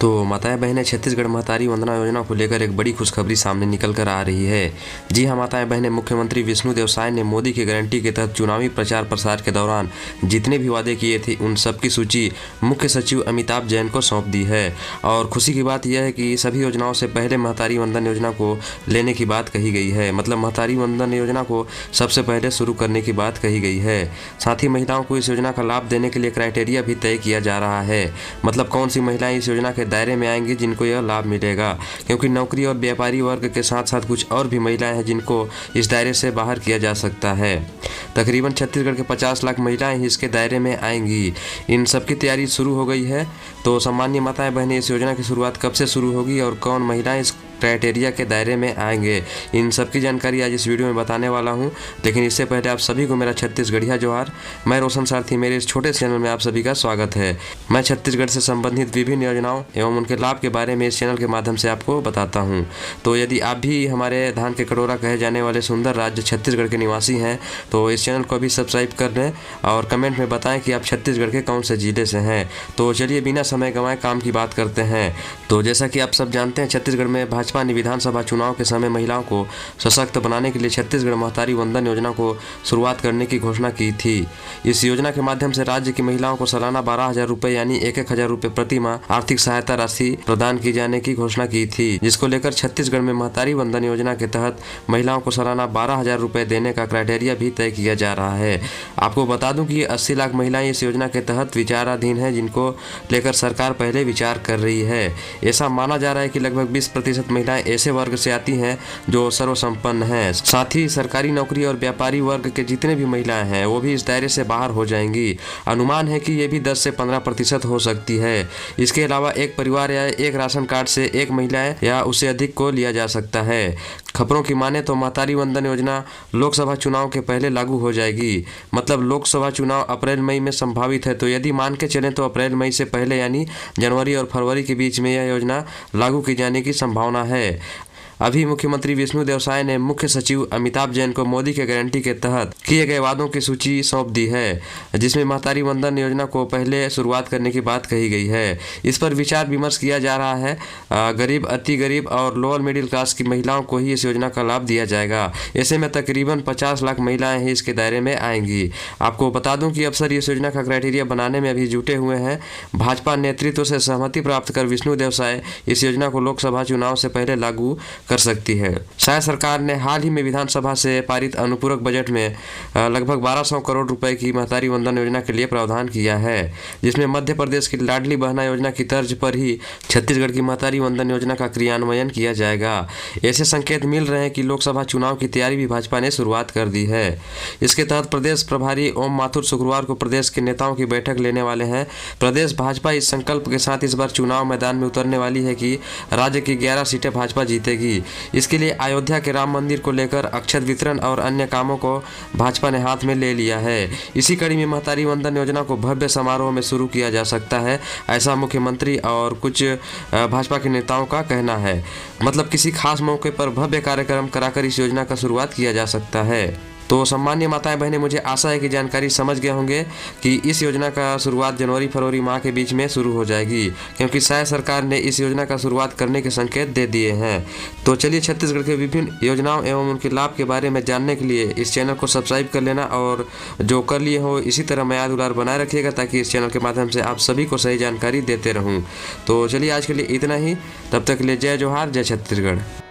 तो माताएं बहनें, छत्तीसगढ़ महतारी वंदना योजना को लेकर एक बड़ी खुशखबरी सामने निकल कर आ रही है। जी हां माताएं बहनें, मुख्यमंत्री विष्णुदेव साय ने मोदी की गारंटी के तहत चुनावी प्रचार प्रसार के दौरान जितने भी वादे किए थे उन सब की सूची मुख्य सचिव अमिताभ जैन को सौंप दी है। और खुशी की बात यह है कि सभी योजनाओं से पहले महतारी वंदन योजना को लेने की बात कही गई है। मतलब महतारी वंदन योजना को सबसे पहले शुरू करने की बात कही गई है। साथ ही महिलाओं को इस योजना का लाभ देने के लिए क्राइटेरिया भी तय किया जा रहा है। मतलब कौन सी महिलाएं इस योजना के दायरे में आएंगी जिनको यह लाभ मिलेगा, क्योंकि नौकरी और व्यापारी वर्ग के साथ साथ कुछ और भी महिलाएं हैं जिनको इस दायरे से बाहर किया जा सकता है। तकरीबन छत्तीसगढ़ के 50 लाख महिलाएं ही इसके दायरे में आएंगी। इन सब की तैयारी शुरू हो गई है। तो सामान्य माताएं बहनें, इस योजना की शुरुआत कब से शुरू होगी और कौन महिलाएं इस क्राइटेरिया के दायरे में आएंगे, इन सब की जानकारी आज इस वीडियो में बताने वाला हूं। लेकिन इससे पहले आप सभी को मेरा छत्तीसगढ़िया जोहार। मैं रोशन सारथी, मेरे इस छोटे चैनल में आप सभी का स्वागत है। मैं छत्तीसगढ़ से संबंधित विभिन्न योजनाओं एवं उनके लाभ के बारे में इस चैनल के माध्यम से आपको बताता हूँ। तो यदि आप भी हमारे धान के कटोरा कहे जाने वाले सुंदर राज्य छत्तीसगढ़ के निवासी हैं तो इस चैनल को भी सब्सक्राइब कर लें और कमेंट में बताएं कि आप छत्तीसगढ़ के कौन से जिले से हैं। तो चलिए बिना समय गंवाए काम की बात करते हैं। तो जैसा कि आप सब जानते हैं, छत्तीसगढ़ में भाजपा ने विधानसभा चुनाव के समय महिलाओं को सशक्त बनाने के लिए छत्तीसगढ़ महतारी वंदन योजना को शुरुआत करने की घोषणा की थी। इस योजना के माध्यम से राज्य की महिलाओं को सालाना 12,000 रुपए यानी 1,000 रुपए प्रति माह आर्थिक सहायता राशि प्रदान की जाने की घोषणा की थी, जिसको लेकर छत्तीसगढ़ में महतारी वंदन योजना के तहत महिलाओं को सालाना 12,000 रुपए देने का क्राइटेरिया भी तय किया जा रहा है। आपको बता दूं कि 80 लाख महिलाएं इस योजना के तहत विचाराधीन है, जिनको लेकर सरकार पहले विचार कर रही है। ऐसा माना जा रहा है कि लगभग 20% महिलाएं ऐसे वर्ग से आती हैं जो सर्वसंपन्न हैं। साथ ही सरकारी नौकरी और व्यापारी वर्ग के जितने भी महिलाएं हैं वो भी इस दायरे से बाहर हो जाएंगी। अनुमान है कि ये भी 10 से 15% हो सकती है। इसके अलावा एक परिवार या एक राशन कार्ड से एक महिला या उससे अधिक को लिया जा सकता है। खबरों की माने तो महतारी वंदन योजना लोकसभा चुनाव के पहले लागू हो जाएगी। मतलब लोकसभा चुनाव अप्रैल मई में संभावित है, तो यदि मान के चलें तो अप्रैल मई से पहले यानी जनवरी और फरवरी के बीच में यह योजना लागू की जाने की संभावना है। अभी मुख्यमंत्री विष्णुदेव साय ने मुख्य सचिव अमिताभ जैन को मोदी के गारंटी के तहत किए गए वादों की सूची सौंप दी है, जिसमें महतारी वंदन योजना को पहले शुरुआत करने की बात कही गई है। इस पर विचार विमर्श किया जा रहा है। गरीब, अति गरीब और लोअर मिडिल क्लास की महिलाओं को ही इस योजना का लाभ दिया जाएगा। ऐसे में तकरीबन 50 लाख महिलाएं ही इसके दायरे में आएंगी। आपको बता दूं कि अफसर इस योजना का क्राइटेरिया बनाने में अभी जुटे हुए हैं। भाजपा नेतृत्व से सहमति प्राप्त कर विष्णुदेव साय इस योजना को लोकसभा चुनाव से पहले लागू कर सकती है। शायद सरकार ने हाल ही में विधानसभा से पारित अनुपूरक बजट में लगभग 1200 करोड़ रुपए की महतारी वंदन योजना के लिए प्रावधान किया है, जिसमें मध्य प्रदेश की लाडली बहना योजना की तर्ज पर ही छत्तीसगढ़ की महतारी वंदन योजना का क्रियान्वयन किया जाएगा। ऐसे संकेत मिल रहे हैं कि लोकसभा चुनाव की तैयारी भी भाजपा ने शुरुआत कर दी है। इसके तहत प्रदेश प्रभारी ओम माथुर शुक्रवार को प्रदेश के नेताओं की बैठक लेने वाले हैं। प्रदेश भाजपा इस संकल्प के साथ इस बार चुनाव मैदान में उतरने वाली है कि राज्य की 11 सीटें भाजपा जीतेगी। इसके लिए अयोध्या के राम मंदिर को लेकर अक्षत वितरण और अन्य कामों को भाजपा ने हाथ में ले लिया है। इसी कड़ी में महतारी वंदन योजना को भव्य समारोह में शुरू किया जा सकता है, ऐसा मुख्यमंत्री और कुछ भाजपा के नेताओं का कहना है। मतलब किसी खास मौके पर भव्य कार्यक्रम कराकर इस योजना का शुरुआत किया जा सकता है। तो सम्मान्य माताएं बहनें, मुझे आशा है कि जानकारी समझ गए होंगे कि इस योजना का शुरुआत जनवरी फरवरी माह के बीच में शुरू हो जाएगी, क्योंकि शायद सरकार ने इस योजना का शुरुआत करने के संकेत दे दिए हैं। तो चलिए छत्तीसगढ़ के विभिन्न योजनाओं एवं उनके लाभ के बारे में जानने के लिए इस चैनल को सब्सक्राइब कर लेना और जो कर लिए हो इसी तरह मयाद दुलार बनाए रखिएगा, ताकि इस चैनल के माध्यम से आप सभी को सही जानकारी देते रहूँ। तो चलिए आज के लिए इतना ही। तब तक के लिए जय जोहार, जय छत्तीसगढ़।